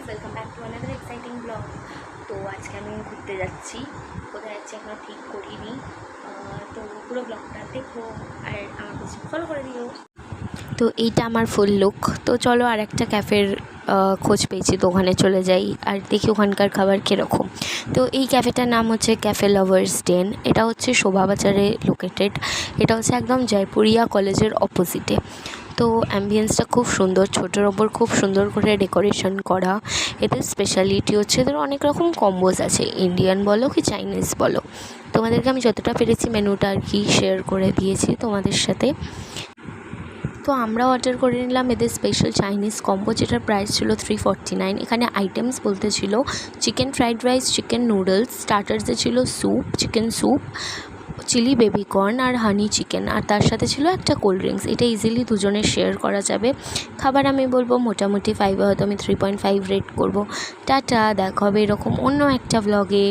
Guys, welcome back to another exciting blog. তো আজকে আমি ঘুরতে যাচ্ছি, কোথায় যাচ্ছি এখনও ঠিক করিনি। তো পুরো ব্লগটা দেখো আর আমার কাছে ফলো করে দিও। তো এইটা আমার ফুল লুক। তো চলো আর একটা ক্যাফের খোঁজ পেয়েছি, তো ওখানে চলে যাই আর দেখি ওখানকার খাবার কীরকম। তো এই ক্যাফেটার নাম হচ্ছে ক্যাফে লাভার্স ডেন। এটা হচ্ছে শোভাবাজারে লোকেটেড। এটা হচ্ছে একদম জয়পুরিয়া কলেজের অপোজিটে। তো অ্যাম্বিয়েন্সটা খুব সুন্দর, ছোটোর ওপর খুব সুন্দর করে ডেকোরেশন করা। এদের স্পেশালিটি হচ্ছে এদের অনেক রকম কম্বোজ আছে, ইন্ডিয়ান বলো কি চাইনিজ বলো। তোমাদেরকে আমি যতটা পেরেছি মেনুটা আর কি শেয়ার করে দিয়েছি তোমাদের সাথে। তো আমরা অর্ডার করে নিলাম এদের স্পেশাল চাইনিজ কম্বো, যেটার প্রাইস ছিল 349। এখানে আইটেমস বলতে ছিল chicken fried rice, chicken noodles, স্টার্টার্সে ছিল soup, chicken soup, chilli baby corn আর হানি চিকেন, আর তার সাথে ছিল একটা কোল্ড ড্রিঙ্কস। এটা ইজিলি দুজনের শেয়ার করা যাবে। খাবার আমি বলবো মোটামুটি 5, হয়তো আমি 3.5 রেট করবো। টাটা, দেখা হবে এরকম অন্য একটা ব্লগে।